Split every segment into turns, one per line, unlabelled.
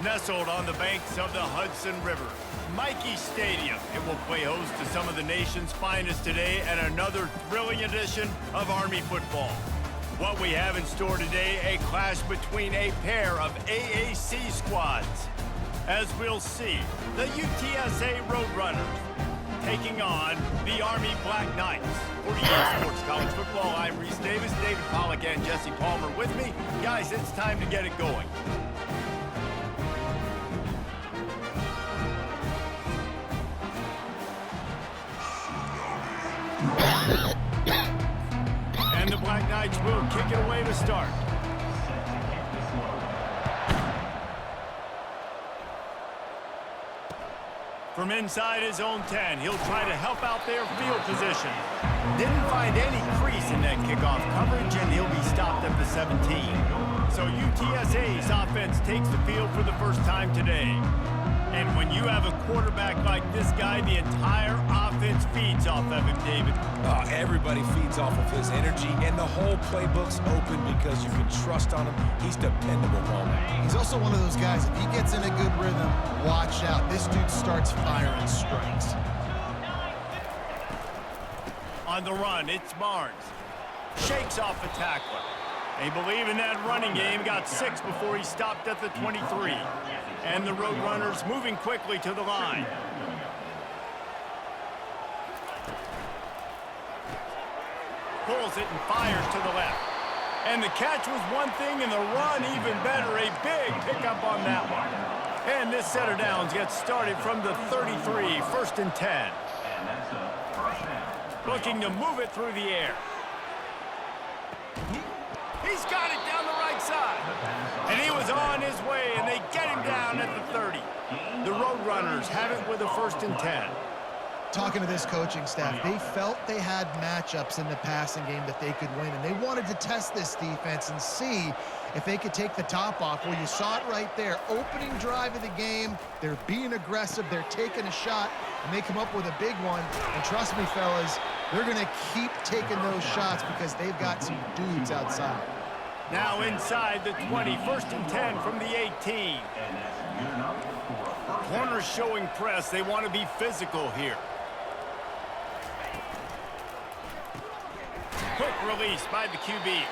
Nestled on the banks of the Hudson River, Michie Stadium, it will play host to some of the nation's finest today and another thrilling edition of Army football. What we have in store today, a clash between a pair of AAC squads. As we'll see, the UTSA Roadrunners taking on the Army Black Knights. For EA Sports College Football, I'm Reese Davis, David Pollack, and Jesse Palmer with me. Guys, it's time to get it going. And the Black Knights will kick it away to start. From inside his own 10, he'll try to help out their field position. Didn't find any crease in that kickoff coverage, and he'll be stopped at the 17. So UTSA's offense takes the field for the first time today. And when you have a quarterback like this guy, the entire offense feeds off of him, David.
Everybody feeds off of his energy, and the whole playbook's open because you can trust on him. He's dependable, Roman.
He's also one of those guys, if he gets in a good rhythm, watch out. This dude starts firing strikes.
On the run, it's Barnes. Shakes off a tackler. They believe in that running game, got 6 before he stopped at the 23. And the Roadrunners moving quickly to the line. Pulls it and fires to the left. And the catch was one thing and the run even better. A big pickup on that one. And this set of downs gets started from the 33, 1st and 10. Looking to move it through the air. He's got it down the right side. And he was on his way, and they get him down at the 30. The Roadrunners have it with a 1st and 10.
Talking to this coaching staff, they felt they had matchups in the passing game that they could win, and they wanted to test this defense and see if they could take the top off. Well, you saw it right there. Opening drive of the game, they're being aggressive, they're taking a shot, and they come up with a big one. And trust me, fellas, they're going to keep taking those shots because they've got some dudes outside.
Now inside the 20, 1st and 10 from the 18. Corners showing press. They want to be physical here. Quick release by the QB.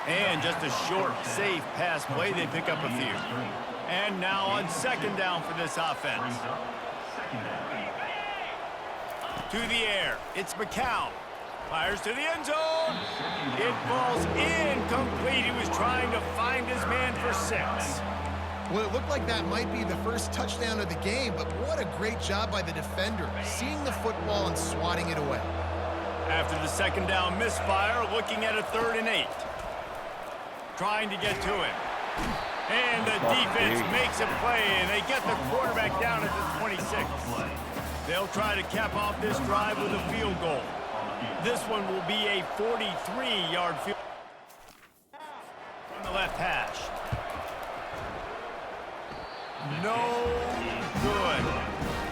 And just a short, safe pass play. They pick up a few. And now on 2nd down for this offense. To the air. It's McCown. Fires to the end zone. It falls incomplete. He was trying to find his man for 6.
Well, it looked like that might be the first touchdown of the game, but what a great job by the defender, seeing the football and swatting it away.
After the 2nd down misfire, looking at a 3rd and 8. Trying to get to it. And the defense makes a play, and they get the quarterback down at the 26. They'll try to cap off this drive with a field goal. This one will be a 43-yard field from the left hash. No good.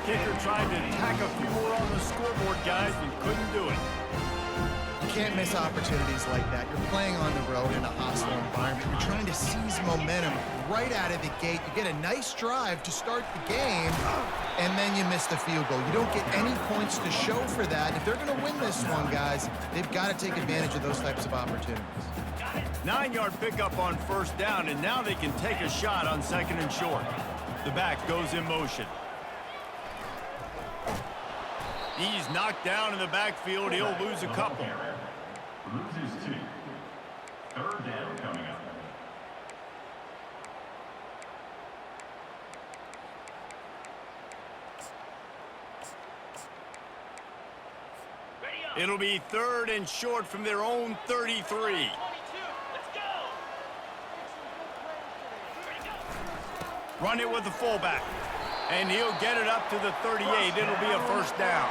Kicker tried to tack a few more on the scoreboard, guys, but couldn't do it.
You can't miss opportunities like that. You're playing on the road in a hostile environment. You're trying to seize momentum right out of the gate. You get a nice drive to start the game, and then you miss the field goal. You don't get any points to show for that. If they're going to win this one, guys, they've got to take advantage of those types of opportunities.
9-yard pickup on 1st down, and now they can take a shot on 2nd and short. The back goes in motion. He's knocked down in the backfield. He'll lose a couple.
Loses 2. 3rd down coming up.
It'll be 3rd and short from their own 33. Run it with the fullback. And he'll get it up to the 38. It'll be a 1st down.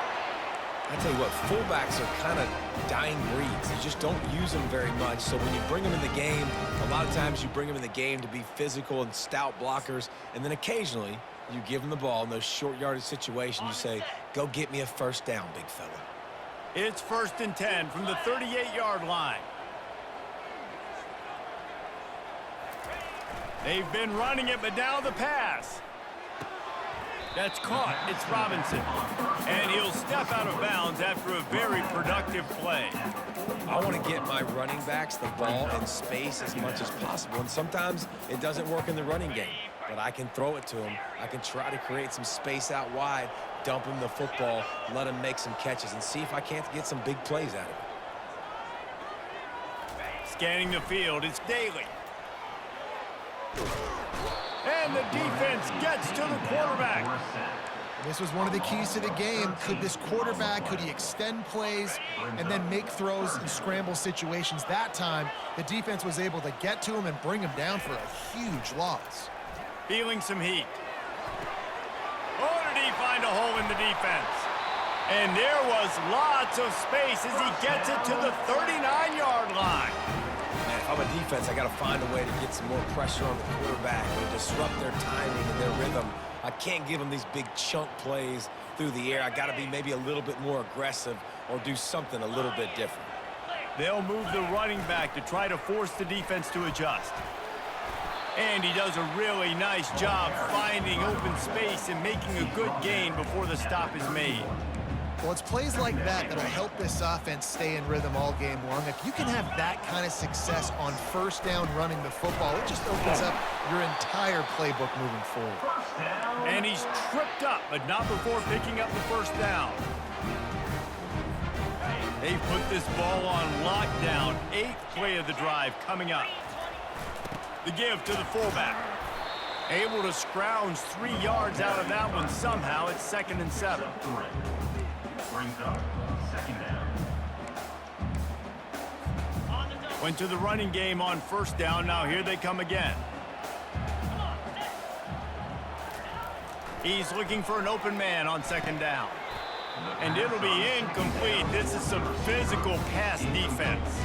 I tell you what, fullbacks are kind of dying breeds. You just don't use them very much. So when you bring them in the game, a lot of times you bring them in the game to be physical and stout blockers. And then occasionally you give them the ball in those short yardage situations. You say, go get me a 1st down, big fella.
It's 1st and 10 from the 38-yard line. They've been running it, but now the pass. That's caught. It's Robinson. And he'll step out of bounds after a very productive play.
I want to get my running backs the ball in space as much as possible. And sometimes it doesn't work in the running game. But I can throw it to him. I can try to create some space out wide, dump him the football, let him make some catches, and see if I can't get some big plays out of it.
Scanning the field, it's Daly. And the defense gets to the quarterback.
This was one of the keys to the game. Could this quarterback, could he extend plays and then make throws in scramble situations? That time, the defense was able to get to him and bring him down for a huge loss.
Feeling some heat. Oh, did he find a hole in the defense? And there was lots of space as he gets it to the 39-yard line.
Man, if I'm a defense, I got to find a way to get some more pressure on the quarterback or disrupt their timing and their rhythm. I can't give them these big chunk plays through the air. I got to be maybe a little bit more aggressive or do something a little bit different.
They'll move the running back to try to force the defense to adjust. And he does a really nice job finding open space and making a good gain before the stop is made.
Well, it's plays like that that'll help this offense stay in rhythm all game long. If you can have that kind of success on first down running the football, it just opens up your entire playbook moving forward.
And he's tripped up, but not before picking up the first down. They've put this ball on lockdown. 8th play of the drive coming up. The give to the fullback. Able to scrounge 3 yards out of that one somehow. It's 2nd and 7.
Brings up 2nd down.
Went to the running game on first down. Now here they come again. He's looking for an open man on 2nd down. And it'll be incomplete. This is some physical pass defense.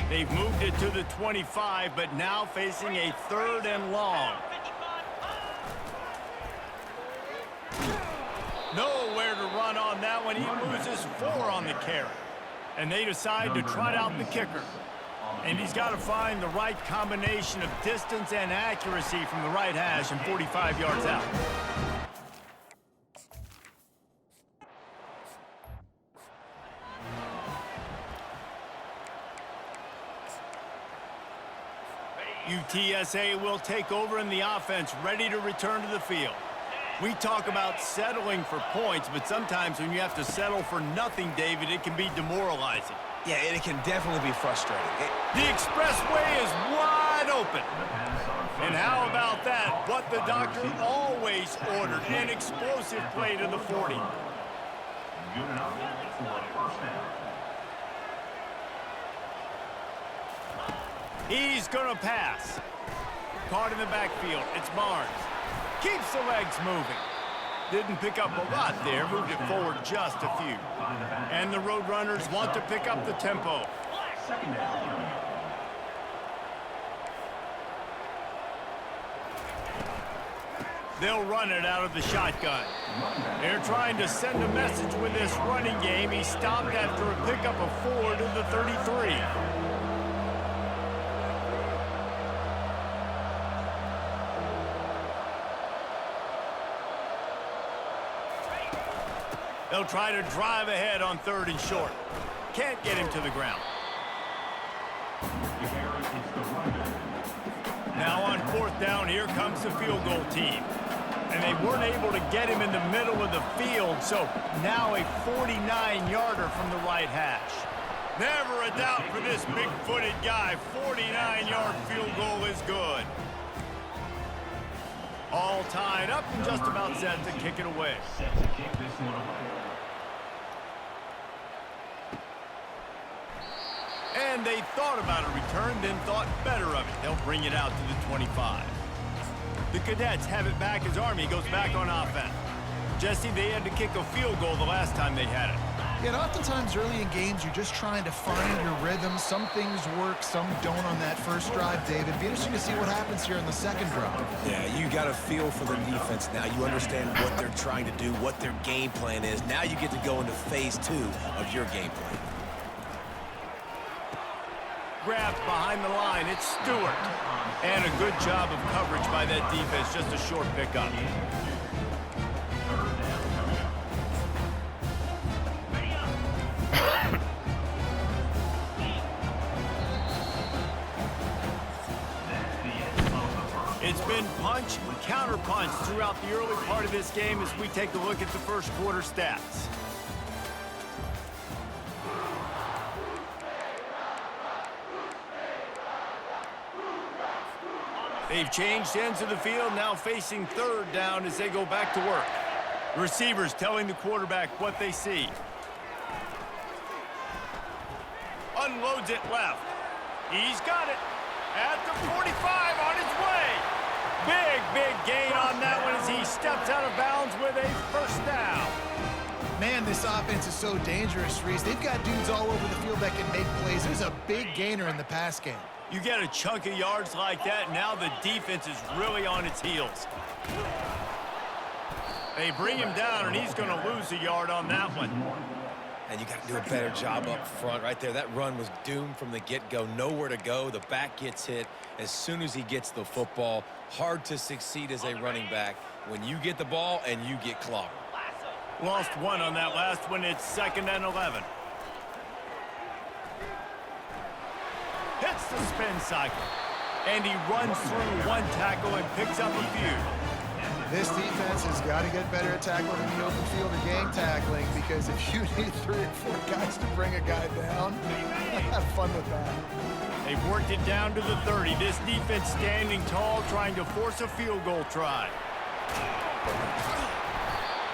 They've moved it to the 25, but now facing a 3rd and long. Nowhere to run on that one. He loses 4 on the carry. And they decide to trot out the kicker. And he's got to find the right combination of distance and accuracy from the right hash and 45 yards out. UTSA will take over in the offense, ready to return to the field. We talk about settling for points, but sometimes when you have to settle for nothing, David, it can be demoralizing.
Yeah, and it can definitely be frustrating.
The expressway is wide open. And how about that? What the doctor always ordered, an explosive play to the 40.
Good enough for a first down.
He's going to pass. Caught in the backfield. It's Barnes. Keeps the legs moving. Didn't pick up a lot there. Moved it forward just a few. And the Roadrunners want to pick up the tempo.
2nd down.
They'll run it out of the shotgun. They're trying to send a message with this running game. He stopped after a pickup of 4 to the 33. They'll try to drive ahead on 3rd and short. Can't get him to the ground. Now on 4th down, here comes the field goal team. And they weren't able to get him in the middle of the field, so now a 49-yarder from the right hash. Never a doubt for this big-footed guy. 49-yard field goal is good. All tied up and just about set to kick it away.
Set to kick this one away.
And they thought about a return, then thought better of it. They'll bring it out to the 25. The Cadets have it back as Army goes back on offense. Jesse, they had to kick a field goal the last time they had it.
Yeah, and oftentimes early in games, you're just trying to find your rhythm. Some things work, some don't on that first drive, David. Be interesting to see what happens here in the second drive.
Yeah, you got a feel for the defense now. You understand what they're trying to do, what their game plan is. Now you get to go into phase 2 of your game plan.
grabs behind the line. It's Stewart. And a good job of coverage by that defense. Just a short pickup. It's been punch, counter-punch throughout the early part of this game as we take a look at the first quarter stats. They've changed ends of the field, now facing third down as they go back to work. Receivers telling the quarterback what they see. Unloads it left. He's got it at the 45 on his way. Big gain on that one as he steps out of bounds with a first down.
Man, this offense is so dangerous, Reese. They've got dudes all over the field that can make plays. There's a big gainer in the pass game.
You get a chunk of yards like that, now the defense is really on its heels. They bring him down, and he's going to lose a yard on that one.
And you got to do a better job up front right there. That run was doomed from the get-go. Nowhere to go. The back gets hit as soon as he gets the football. Hard to succeed as a running back when you get the ball and you get clogged.
Lost one on that last one. It's 2nd and 11. Hits the spin cycle. And he runs through one tackle and picks up a few.
This defense has got to get better at tackling in the open field or gang tackling, because if you need 3 or 4 guys to bring a guy down, have fun with that.
They've worked it down to the 30. This defense standing tall, trying to force a field goal try.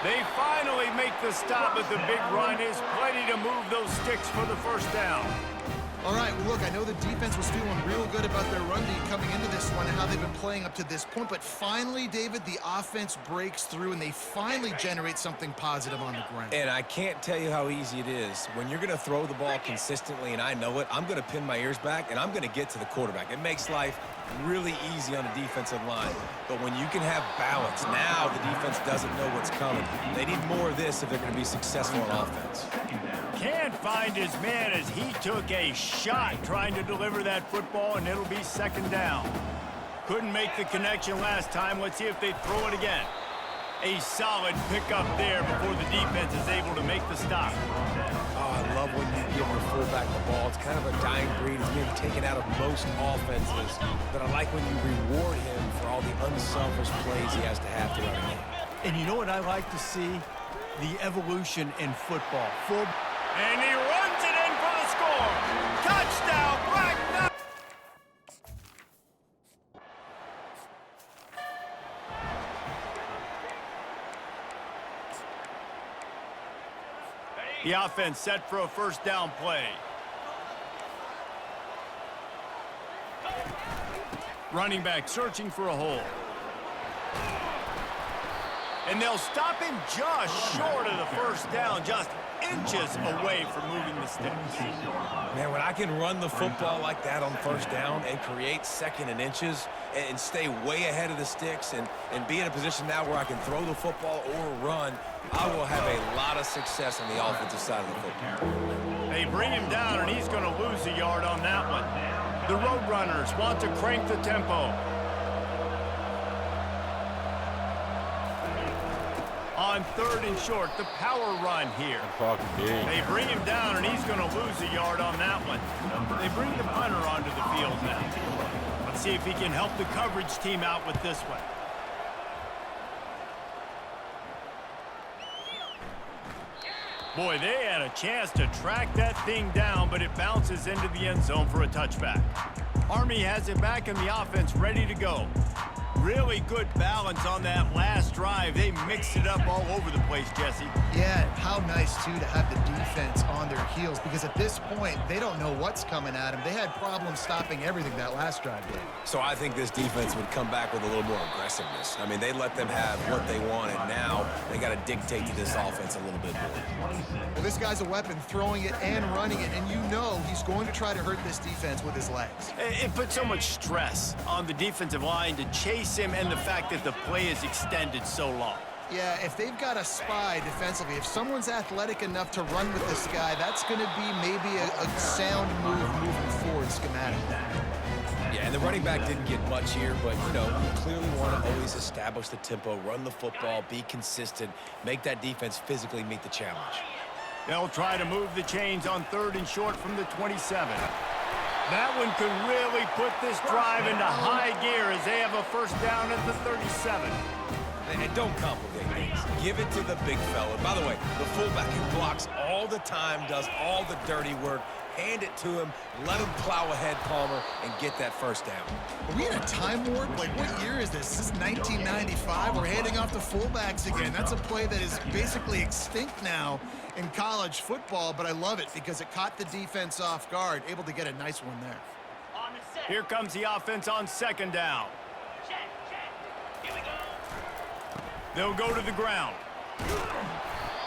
They finally make the stop, but the big run is plenty to move those sticks for the first down.
All right, well, look, I know the defense was feeling real good about their run D coming into this one and how they've been playing up to this point, but finally, David, the offense breaks through and they finally generate something positive on the ground.
And I can't tell you how easy it is. When you're going to throw the ball consistently, and I know it, I'm going to pin my ears back, and I'm going to get to the quarterback. It makes life really easy on the defensive line. But when you can have balance, now the defense doesn't know what's coming. They need more of this if they're going to be successful on offense.
Can't find his man as he took a shot trying to deliver that football, and it'll be 2nd down. Couldn't make the connection last time. Let's see if they throw it again. A solid pickup there before the defense is able to make the stop.
Oh, I love when you give the fullback the ball. It's kind of a dying breed. It's being taken out of most offenses. But I like when you reward him for all the unselfish plays he has to have to run a game.
And you know what I like to see? The evolution in football. And he runs it in for the score. Touchdown, Black Knight. The offense set for a first down play. Running back searching for a hole. And they'll stop him just short of the first down, just inches away from moving the sticks.
Man, when I can run the football like that on first down and create 2nd and inches and stay way ahead of the sticks and be in a position now where I can throw the football or run, I will have a lot of success on the offensive side of the football.
They bring him down, and he's going to lose a yard on that one. The Roadrunners want to crank the tempo. On 3rd and short, the power run here. They bring him down, and he's going to lose a yard on that one. They bring the punter onto the field now. Let's see if he can help the coverage team out with this one. Boy, they had a chance to track that thing down, but it bounces into the end zone for a touchback. Army has it back in the offense, ready to go. Really good balance on that last drive. They mixed it up all over the place, Jesse.
Yeah, how nice, too, to have the defense on their heels, because at this point, they don't know what's coming at them. They had problems stopping everything that last drive did.
So I think this defense would come back with a little more aggressiveness. I mean, they let them have what they wanted. Now they got to dictate to this offense a little bit more.
Well, this guy's a weapon, throwing it and running it, and you know he's going to try to hurt this defense with his legs.
It puts so much stress on the defensive line to chase him, and the fact that the play is extended so long.
Yeah, if they've got a spy defensively, if someone's athletic enough to run with this guy, that's going to be maybe a sound move moving forward schematically.
Yeah, and the running back didn't get much here, but, you know, you clearly want to always establish the tempo, run the football, be consistent, make that defense physically meet the challenge.
They'll try to move the chains on 3rd and short from the 27. That one could really put this drive into high gear as they have a first down at the 37.
And don't complicate things. Give it to the big fella. By the way, the fullback who blocks all the time, does all the dirty work. Hand it to him, let him plow ahead, Palmer, and get that first down.
Are we in a time warp? Like, what year is this? This is 1995. We're handing off to fullbacks again. That's a play that is basically extinct now in college football, but I love it because it caught the defense off guard, able to get a nice one there.
Here comes the offense on 2nd down.
Here we go.
They'll go to the ground.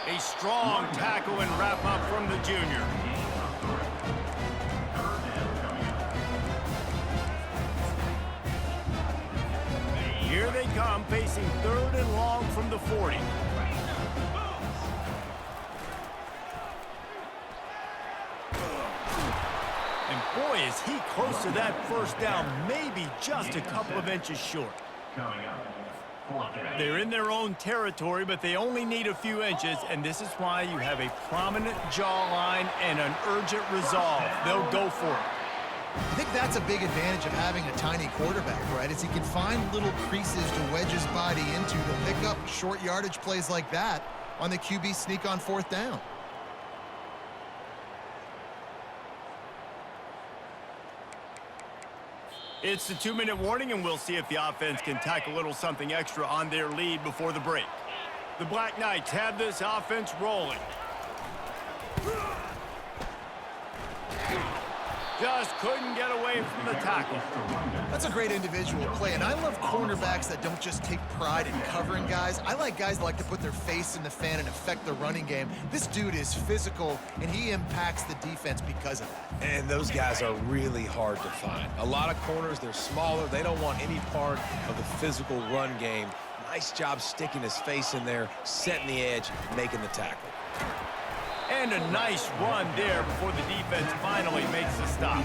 A strong tackle and wrap up from the junior. Here they come, facing 3rd and long from the 40. And boy, is he close to that first down, maybe just a couple of inches short.
Coming up.
They're in their own territory, but they only need a few inches, and this is why you have a prominent jawline and an urgent resolve. They'll go for it.
I think that's a big advantage of having a tiny quarterback, right? Is he can find little creases to wedge his body into to pick up short yardage plays like that on the QB sneak on 4th down.
It's the 2-minute warning, and we'll see if the offense can tack a little something extra on their lead before the break. The Black Knights have this offense rolling. Just couldn't get away from the tackle.
That's a great individual play, and I love cornerbacks that don't just take pride in covering guys. I like guys that like to put their face in the fan and affect the running game. This dude is physical, and he impacts the defense because of that.
And those guys are really hard to find. A lot of corners, they're smaller. They don't want any part of the physical run game. Nice job sticking his face in there, setting the edge, making the tackle.
And a nice run there before the defense finally makes the stop.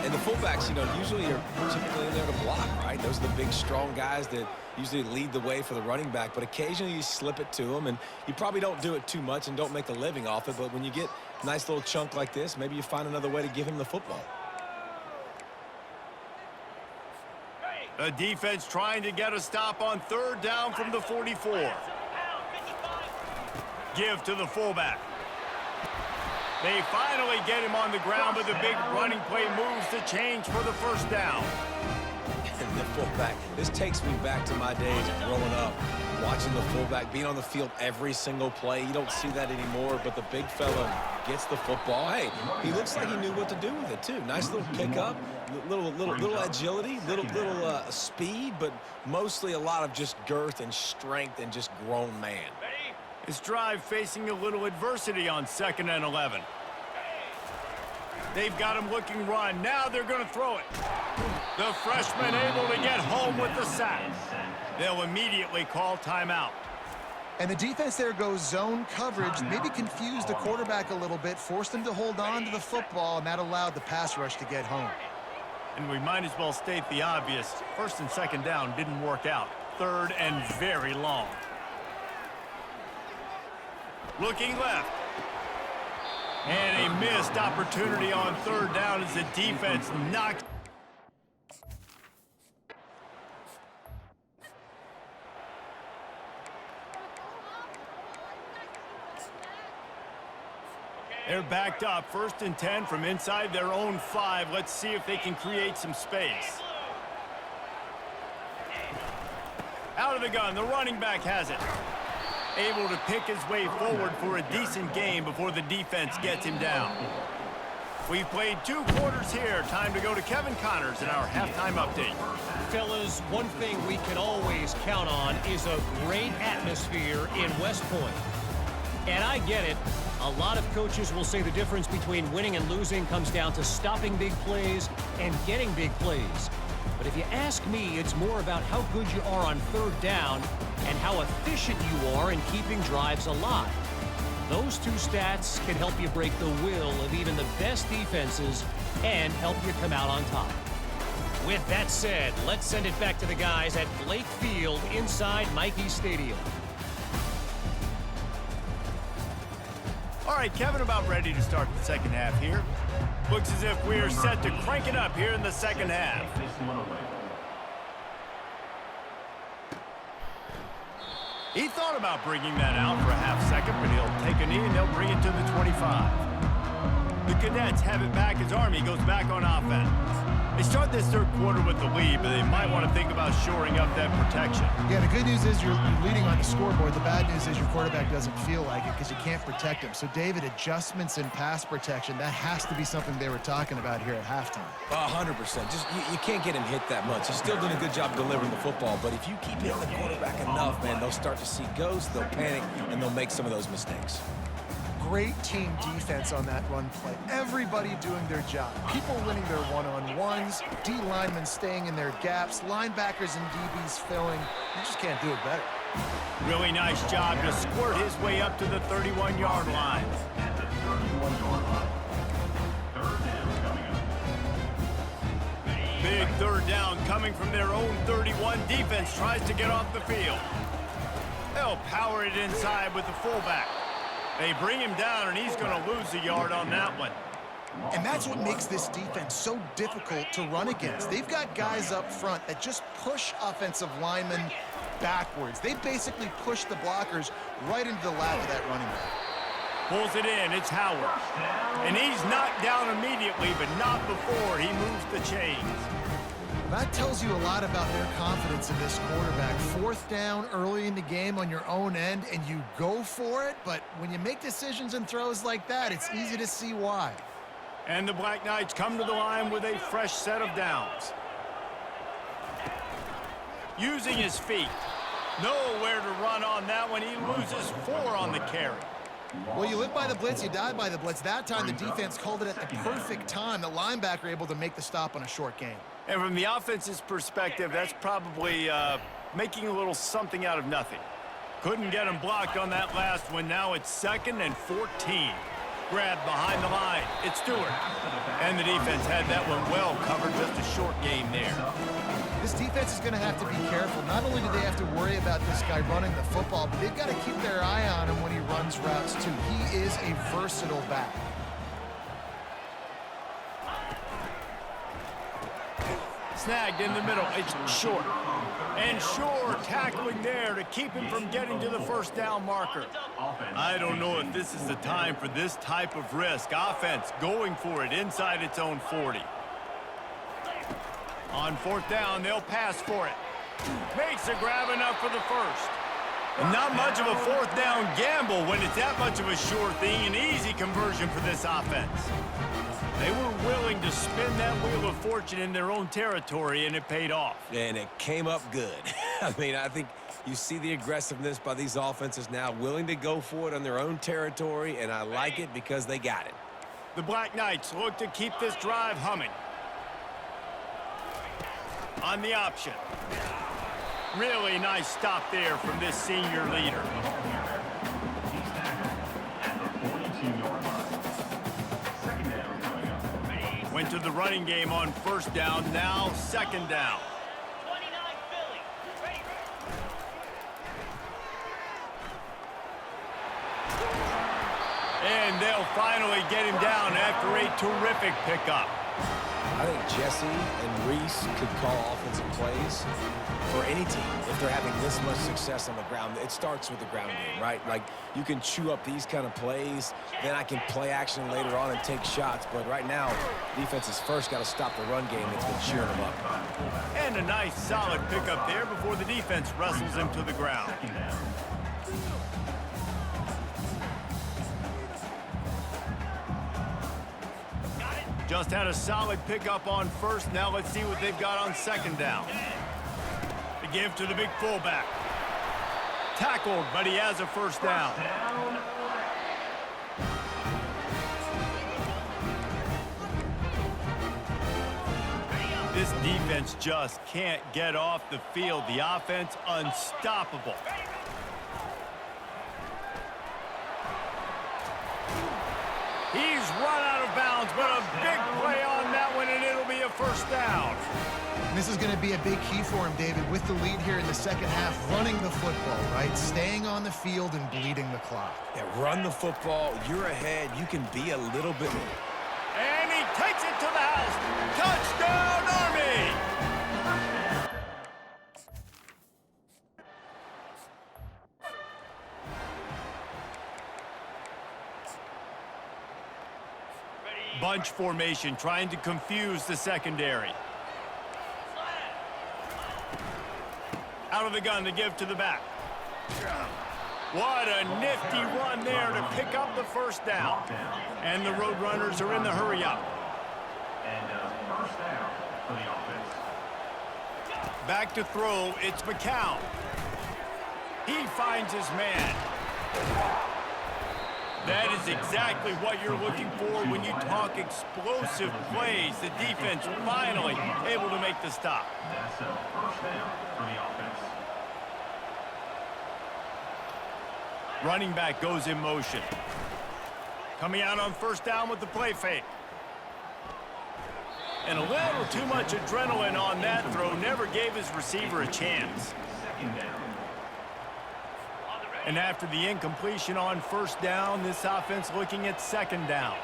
And the fullbacks, you know, usually are typically in there to block, right? Those are the big, strong guys that usually lead the way for the running back. But occasionally you slip it to them, and you probably don't do it too much and don't make a living off it. But when you get a nice little chunk like this, maybe you find another way to give him the football.
The defense trying to get a stop on 3rd down from the 44. Give to the fullback. They finally get him on the ground, but the big running play moves the change for the first down.
And the fullback, this takes me back to my days growing up, watching the fullback being on the field every single play. You don't see that anymore, but the big fella gets the football. Hey, he looks like he knew what to do with it, too. Nice little pickup, little agility, little speed, but mostly a lot of just girth and strength and just grown man.
His drive facing a little adversity on 2nd and 11. They've got him looking run. Now they're going to throw it. The freshman able to get home with the sack. They'll immediately call timeout.
And the defense there goes zone coverage, maybe confused the quarterback a little bit, forced him to hold on to the football, and that allowed the pass rush to get home.
And we might as well state the obvious. 1st and 2nd down didn't work out. 3rd and very long. Looking left. And a missed opportunity on 3rd down as the defense knocked. They're backed up. 1st and 10 from inside their own 5. Let's see if they can create some space. Out of the gun. The running back has it. Able to pick his way forward for a decent game before the defense gets him down. We've played 2 quarters here. Time to go to Kevin Connors in our halftime update.
Fellas, one thing we can always count on is a great atmosphere in West Point. And I get it. A lot of coaches will say the difference between winning and losing comes down to stopping big plays and getting big plays. But if you ask me, it's more about how good you are on 3rd down and how efficient you are in keeping drives alive. Those two stats can help you break the will of even the best defenses and help you come out on top. With that said, let's send it back to the guys at Blake Field inside Michie Stadium.
All right, Kevin, about ready to start the second half here. Looks as if we are set to crank it up here in the second half. He thought about bringing that out for a half second, but he'll take a knee and they'll bring it to the 25. The Cadets have it back as Army goes back on offense. They start this third quarter with the lead, but they might want to think about shoring up that protection.
Yeah, the good news is you're leading on the scoreboard. The bad news is your quarterback doesn't feel like it because you can't protect him. So, David, adjustments in pass protection, that has to be something they were talking about here at halftime.
100%. Just you can't get him hit that much. He's still doing a good job delivering the football, but if you keep hitting the quarterback enough, man, they'll start to see ghosts, they'll panic, and they'll make some of those mistakes.
Great team defense on that run play. Everybody doing their job. People winning their one-on-ones, D linemen staying in their gaps, linebackers and DBs filling. You just can't do it better.
Really nice job to squirt his way up to the 31-yard line.
At the 31-yard line. Third down coming up.
Big third down coming from their own 31. Defense tries to get off the field. They'll power it inside with the fullback. They bring him down, and he's going to lose a yard on that one.
And that's what makes this defense so difficult to run against. They've got guys up front that just push offensive linemen backwards. They basically push the blockers right into the lap of that running back.
Pulls it in. It's Howard. And he's knocked down immediately, but not before he moves the chains.
That tells you a lot about their confidence in this quarterback. Fourth down early in the game on your own end, and you go for it, but when you make decisions and throws like that, it's easy to see why.
And the Black Knights come to the line with a fresh set of downs. Using his feet. Nowhere to run on that one. He loses 4 on the carry.
Well, you live by the blitz, you die by the blitz. That time, the defense called it at the perfect time. The linebacker able to make the stop on a short gain.
And from the offense's perspective, that's probably making a little something out of nothing. Couldn't get him blocked on that last one. Now it's 2nd and 14. Grab behind the line. It's Stewart. And the defense had that one well covered. Just a short game there.
This defense is going to have to be careful. Not only do they have to worry about this guy running the football, but they've got to keep their eye on him when he runs routes, too. He is a versatile back.
Snagged in the middle. It's Short. And Short tackling there to keep him from getting to the first down marker. I don't know if this is the time for this type of risk. Offense going for it inside its own 40. On 4th down, they'll pass for it. Makes a grab enough for the first. And not much of a 4th down gamble when it's that much of a sure thing. An easy conversion for this offense. They were willing to spin that wheel of fortune in their own territory, and it paid off.
And it came up good. I mean, I think you see the aggressiveness by these offenses now, willing to go for it on their own territory, and I like it because they got it.
The Black Knights look to keep this drive humming. On the option. Really nice stop there from this senior leader.
He's tackled at the 42-yard line. Second down coming up.
Went to the running game on 1st down, now 2nd down.
29 Philly. Ready.
And they'll finally get him down after a terrific pickup.
I think Jesse and Reese could call offensive plays for any team if they're having this much success on the ground. It starts with the ground game, right? Like, you can chew up these kind of plays, then I can play action later on and take shots. But right now, defense has first got to stop the run game that's been cheering them up.
And a nice solid pickup there before the defense wrestles him to the ground. Just had a solid pickup on 1st. Now let's see what they've got on 2nd down. The give to the big fullback. Tackled, but he has a 1st down. This defense just can't get off the field. The offense unstoppable. He's run out of bounds, but a big play on that one, and it'll be a first down.
And this is going to be a big key for him, David, with the lead here in the second half, running the football, right? Staying on the field and bleeding the clock.
Yeah, run the football. You're ahead. You can be a little bit.
And he takes it to the house. Touchdown, Army! Bunch formation, trying to confuse the secondary. Out of the gun to give to the back. What a nifty run there to pick up the first down. And the Roadrunners are in the hurry up.
And first down for the offense.
Back to throw, it's McCown. He finds his man. That is exactly what you're looking for when you talk explosive plays. The defense finally able to make the stop.
That's a first down for the offense.
Running back goes in motion. Coming out on first down with the play fake. And a little too much adrenaline on that throw. Never gave his receiver a chance.
Second down.
And after the incompletion on first down, this offense looking at second down.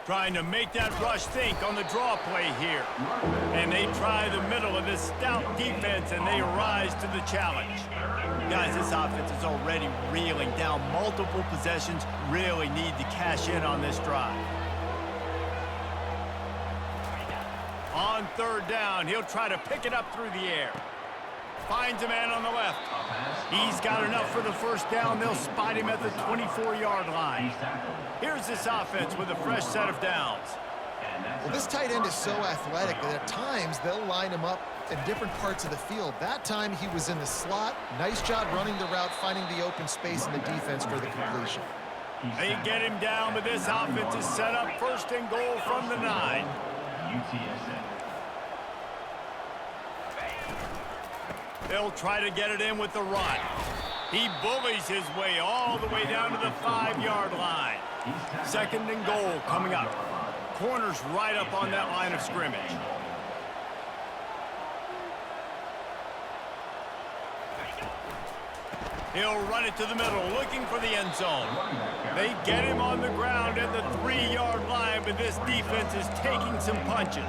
Trying to make that rush think on the draw play here. And they try the middle of this stout defense, and they rise to the challenge. Guys, this offense is already reeling down multiple possessions. Really need to cash in on this drive. On third down, he'll try to pick it up through the air. Finds a man on the left. He's got enough for the first down. They'll spot him at the 24-yard line. Here's this offense with a fresh set of downs.
Well, this tight end is so athletic that at times they'll line him up in different parts of the field. That time he was in the slot. Nice job running the route, finding the open space in the defense for the completion.
They get him down, but this offense is set up first and goal from the 9.
UTSA.
They'll try to get it in with the run. He bullies his way all the way down to the 5-yard line. Second and goal coming up. Corners right up on that line of scrimmage. He'll run it to the middle, looking for the end zone. They get him on the ground at the 3-yard line, but this defense is taking some punches.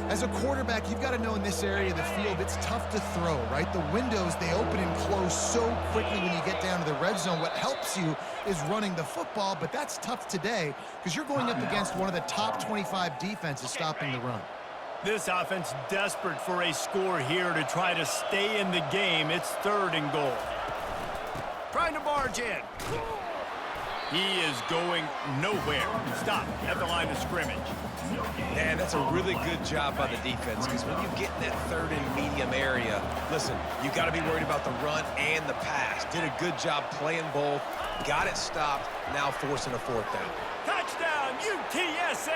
As a quarterback, you've got to know in this area of the field, it's tough to throw, right? The windows, they open and close so quickly when you get down to the red zone. What helps you is running the football, but that's tough today because you're going up against one of the top 25 defenses stopping the run.
This offense desperate for a score here to try to stay in the game. It's third and goal. Trying to barge in. He is going nowhere. Stop at the line of scrimmage.
Man, that's a really good job by the defense because when you get in that third and medium area, listen, you got to be worried about the run and the pass. Did a good job playing both, got it stopped, now forcing a fourth down.
Touchdown, UTSA!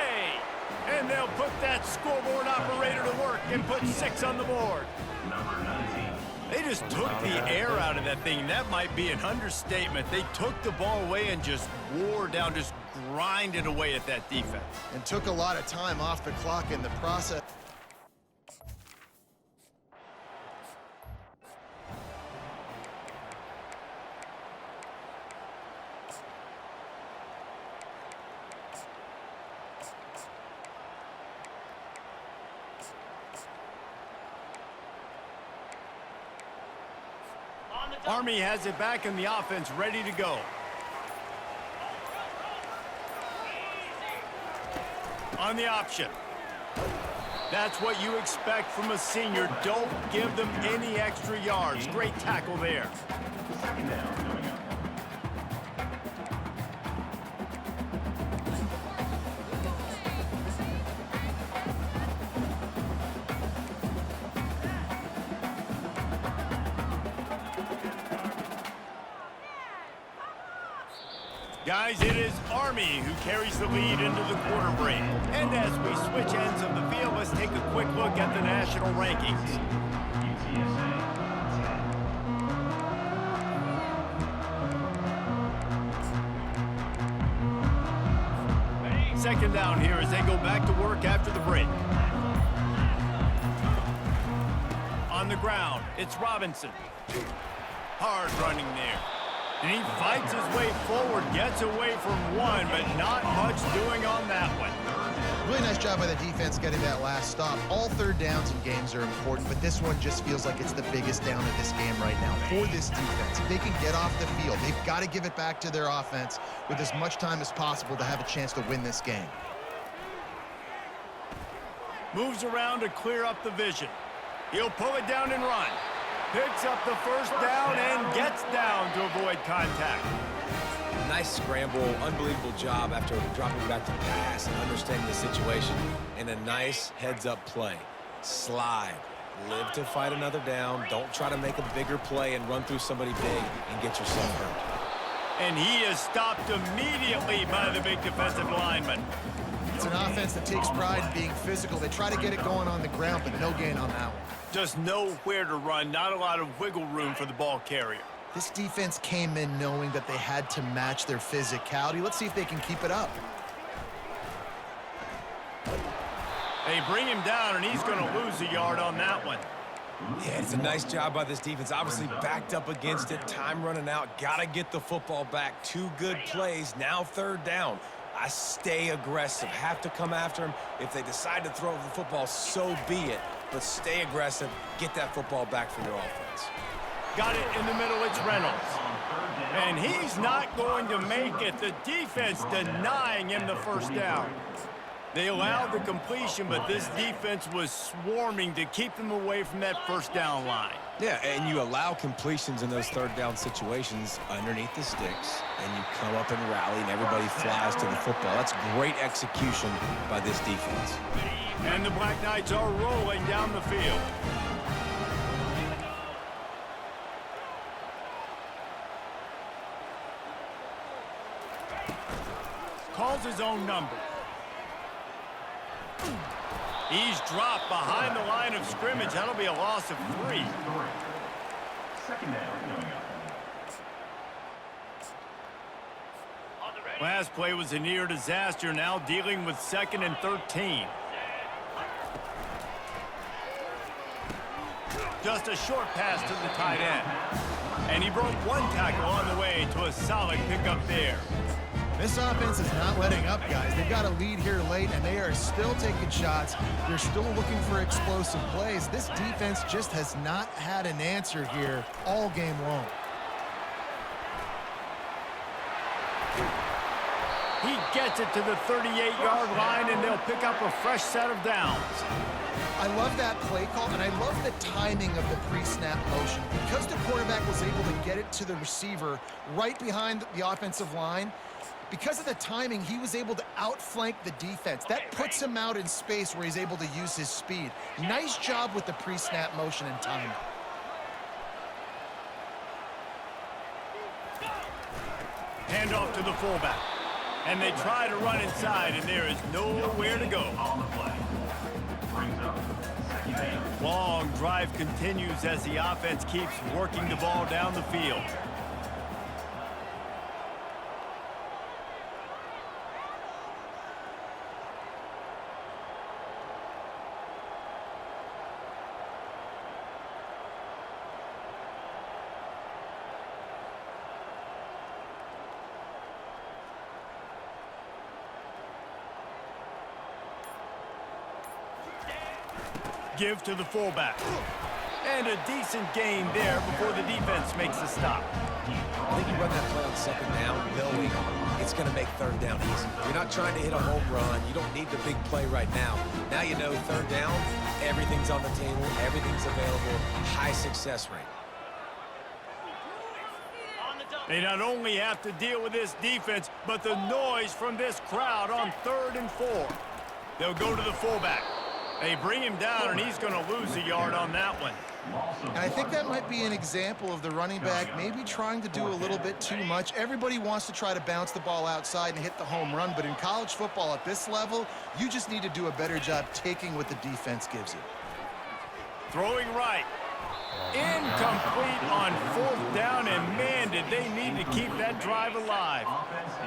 And they'll put that scoreboard operator to work and put 6 on the board.
Number 19.
They just took the air out of that thing. That might be an understatement. They took the ball away and just wore down, just grinded away at that defense.
And took a lot of time off the clock in the process.
Army has it back in the offense, ready to go. On the option. That's what you expect from a senior. Don't give them any extra yards. Great tackle there.
Second down coming up.
Guys, it is Army who carries the lead into the quarter break. And as we switch ends of the field, let's take a quick look at the national rankings. Second down here as they go back to work after the break. On the ground, it's Robinson. Hard running there. And he fights his way forward, gets away from one, but not much doing on that one.
Really nice job by the defense getting that last stop. All third downs in games are important, but this one just feels like it's the biggest down of this game right now for this defense. If they can get off the field, they've got to give it back to their offense with as much time as possible to have a chance to win this game.
Moves around to clear up the vision. He'll pull it down and run. Picks up the first down and gets down to avoid contact.
Nice scramble, unbelievable job after dropping back to pass and understanding the situation. And a nice heads-up play. Slide. Live to fight another down. Don't try to make a bigger play and run through somebody big and get yourself hurt.
And he is stopped immediately by the big defensive lineman.
It's an offense that takes pride in being physical. They try to get it going on the ground, but no gain on that one.
Just nowhere to run, not a lot of wiggle room for the ball carrier.
This defense came in knowing that they had to match their physicality. Let's see if they can keep it up.
They bring him down, and he's going to lose a yard on that one.
Yeah, it's a nice job by this defense. Obviously backed up against it. Time running out. Got to get the football back. 2 good plays. Now third down. I stay aggressive. Have to come after him. If they decide to throw the football, so be it. But stay aggressive. Get that football back for your offense.
Got it in the middle. It's Reynolds. And he's not going to make it. The defense denying him the first down. They allowed the completion, but this defense was swarming to keep them away from that first down line.
Yeah, and you allow completions in those third down situations underneath the sticks, and you come up and rally, and everybody flies to the football. That's great execution by this defense.
And the Black Knights are rolling down the field. Calls his own number. He's dropped behind the line of scrimmage. That'll be a loss of 3.
Second down coming up.
Last play was a near disaster. Now dealing with 2nd and 13. Just a short pass to the tight end. And he broke 1 tackle on the way to a solid pickup there.
This offense is not letting up, guys. They've got a lead here late, and they are still taking shots. They're still looking for explosive plays. This defense just has not had an answer here all game long.
He gets it to the 38-yard line, and they'll pick up a fresh set of downs.
I love that play call, and I love the timing of the pre-snap motion. Because the quarterback was able to get it to the receiver right behind the offensive line, because of the timing, he was able to outflank the defense. That puts him out in space where he's able to use his speed. Nice job with the pre-snap motion and timing.
Hand off to the fullback. And they try to run inside, and there is nowhere to go.
On the play. Brings up second down.
Long drive continues as the offense keeps working the ball down the field. Give to the fullback. And a decent gain there before the defense makes a stop.
I think you run that play on 2nd down, knowing it's going to make 3rd down easy. You're not trying to hit a home run. You don't need the big play right now. Now you know 3rd down, everything's on the table, everything's available, high success rate.
They not only have to deal with this defense, but the noise from this crowd on 3rd and 4. They'll go to the fullback. They bring him down, and he's going to lose a yard on that one.
And I think that might be an example of the running back maybe trying to do a little bit too much. Everybody wants to try to bounce the ball outside and hit the home run, but in college football at this level, you just need to do a better job taking what the defense gives you.
Throwing right. Incomplete on 4th down, and man, did they need to keep that drive alive.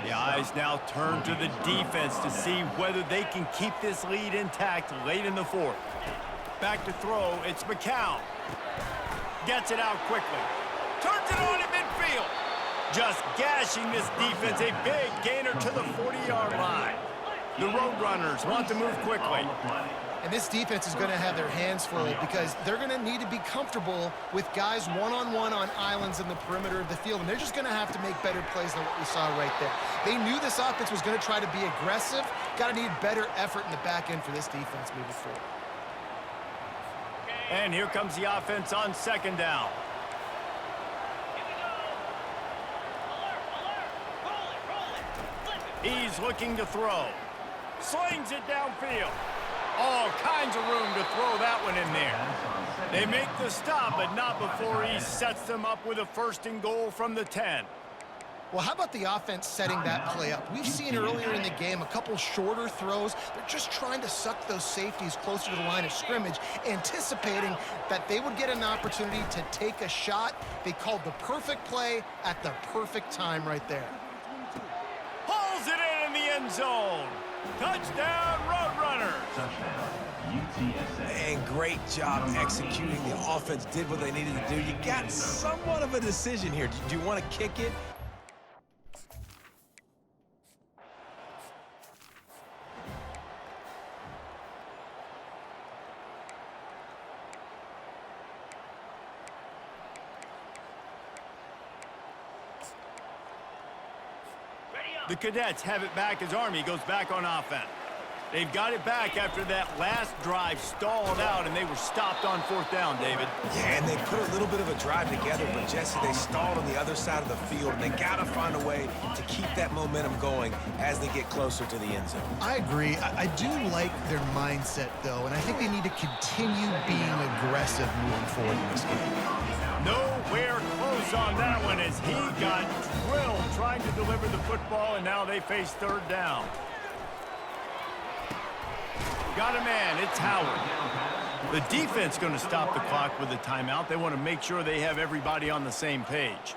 The eyes now turn to the defense to see whether they can keep this lead intact late in the 4th. Back to throw, it's McCown. Gets it out quickly. Turns it on in midfield. Just gashing this defense, a big gainer to the 40-yard line. The Roadrunners want to move quickly.
And this defense is going to have their hands full because they're going to need to be comfortable with guys one-on-one on islands in the perimeter of the field. And they're just going to have to make better plays than what we saw right there. They knew this offense was going to try to be aggressive. Got to need better effort in the back end for this defense moving forward.
And here comes the offense on 2nd down. He's looking to throw. Slings it downfield. All kinds of room to throw that one in there. They make the stop, but not before he sets them up with a 1st and goal from the 10.
Well, how about the offense setting that play up? We've seen earlier in the game a couple shorter throws. They're just trying to suck those safeties closer to the line of scrimmage, anticipating that they would get an opportunity to take a shot. They called the perfect play at the perfect time right there.
Pulls it in the end zone. Touchdown, Roadrunners.
Touchdown, UTSA.
And great job executing. The offense did what they needed to do. You got somewhat of a decision here. Do you want to kick it?
The Cadets have it back as Army goes back on offense. They've got it back after that last drive stalled out, and they were stopped on 4th down, David.
Yeah, and they put a little bit of a drive together, but Jesse, they stalled on the other side of the field, and they got to find a way to keep that momentum going as they get closer to the end zone.
I agree. I do like their mindset, though, and I think they need to continue being aggressive moving forward in this game.
Nowhere close on that one as he got drilled trying to deliver the football, and now they face 3rd down. Got a man, it's Howard. The defense going to stop the clock with a timeout. They want to make sure they have everybody on the same page.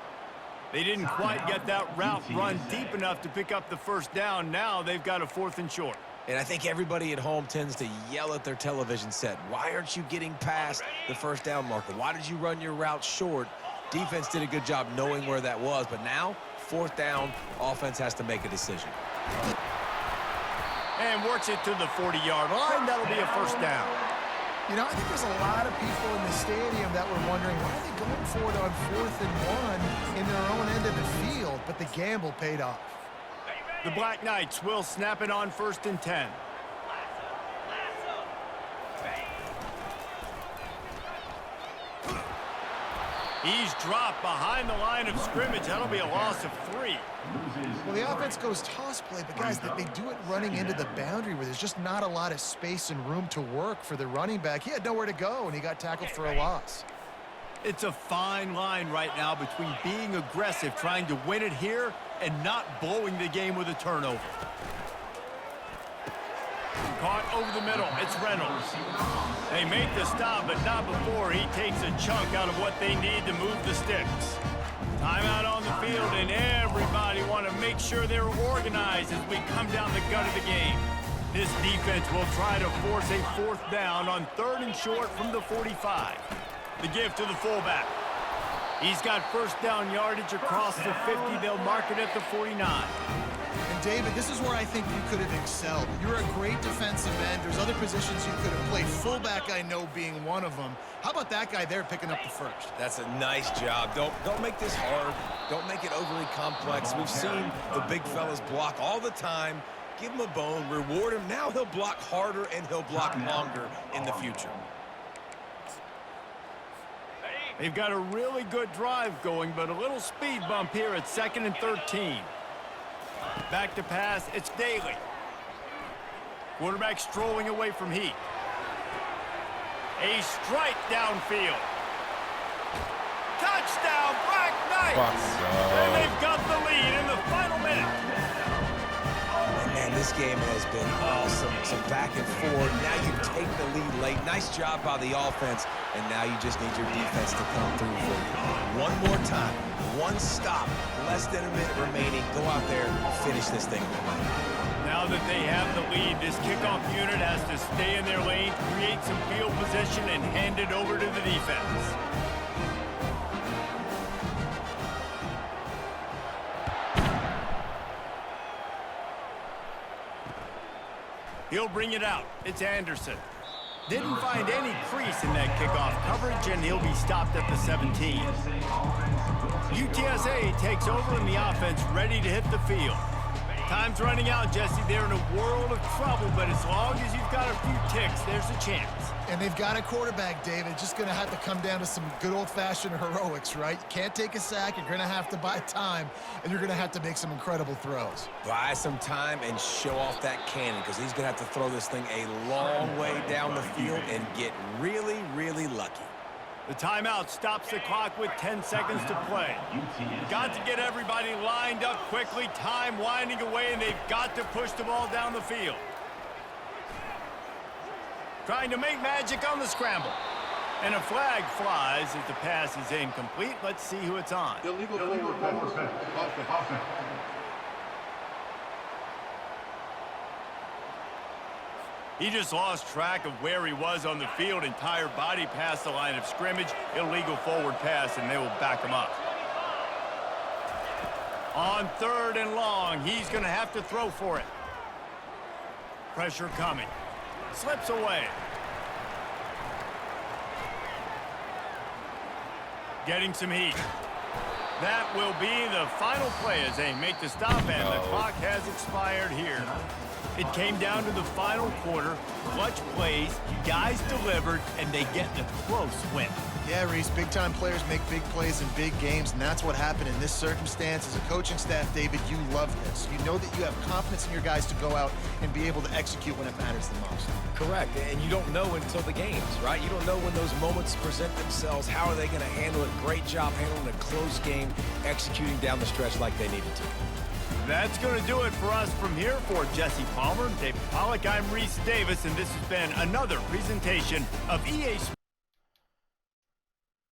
They didn't quite get that route run deep enough to pick up the 1st down. Now they've got a 4th and short.
And I think everybody at home tends to yell at their television set. Why aren't you getting past the 1st down marker? Why did you run your route short? Defense did a good job knowing where that was, but now 4th down, offense has to make a decision.
And works it to the 40-yard line. That'll be a 1st down.
You know, I think there's a lot of people in the stadium that were wondering, why are they going for it on 4th and 1 in their own end of the field? But the gamble paid off.
The Black Knights will snap it on 1st and 10. He's dropped behind the line of scrimmage. That'll be a loss of 3.
Well, the offense goes toss play, but guys, they do it running into the boundary where there's just not a lot of space and room to work for the running back. He had nowhere to go, and he got tackled for a loss.
It's a fine line right now between being aggressive, trying to win it here, and not blowing the game with a turnover. Caught over the middle. It's Reynolds. They make the stop, but not before he takes a chunk out of what they need to move the sticks. Timeout on the field, and everybody want to make sure they're organized as we come down the gut of the game. This defense will try to force a 4th down on 3rd and short from the 45. The give to the fullback. He's got 1st down yardage across the 50. They'll mark it at the 49.
And David, this is where I think you could have excelled. You're a great defensive end. There's other positions you could have played. Fullback, I know, being one of them. How about that guy there picking up the 1st?
That's a nice job. Don't make this hard. Don't make it overly complex. We've seen the big fellas block all the time. Give him a bone, reward him. Now he'll block harder and he'll block longer in the future.
They've got a really good drive going, but a little speed bump here at 2nd and 13. Back to pass, it's Daly. Quarterback strolling away from Heat. A strike downfield. Touchdown, Black Knight! And they've got the lead in the final minute.
Man, this game has been awesome. Some back and forth. Now you take the lead late. Nice job by the offense. And now you just need your defense to come through for you. One more time. One stop. Less than a minute remaining. Go out there and finish this thing.
Now that they have the lead, this kickoff unit has to stay in their lane, create some field position, and hand it over to the defense. He'll bring it out. It's Anderson. Didn't find any crease in that kickoff coverage, and he'll be stopped at the 17. UTSA takes over in the offense, ready to hit the field. Time's running out, Jesse. They're in a world of trouble, but as long as you've got a few ticks, there's a chance.
And they've got a quarterback, David. Just going to have to come down to some good old-fashioned heroics, right? You can't take a sack. You're going to have to buy time, and you're going to have to make some incredible throws.
Buy some time and show off that cannon, because he's going to have to throw this thing a long way down the field and get really, really lucky.
The timeout stops the clock with 10 seconds to play. Got to get everybody lined up quickly. Time winding away, and they've got to push the ball down the field. Trying to make magic on the scramble. And a flag flies as the pass is incomplete. Let's see who it's on.
Illegal offense.
He just lost track of where he was on the field. Entire body past the line of scrimmage. Illegal forward pass, and they will back him up. On 3rd and long, he's going to have to throw for it. Pressure coming. Slips away. Getting some heat. That will be the final play as they make the stop, and the clock has expired here. It came down to the final quarter. Clutch plays, guys delivered, and they get a close win.
Yeah, Reese, big-time players make big plays in big games, and that's what happened in this circumstance. As a coaching staff, David, you love this. You know that you have confidence in your guys to go out and be able to execute when it matters the most.
Correct, and you don't know until the games, right? You don't know when those moments present themselves. How are they going to handle it? Great job handling a close game, executing down the stretch like they needed to.
That's going to do it for us from here. For Jesse Palmer, David Pollack, I'm Reese Davis, and this has been another presentation of EA Sports.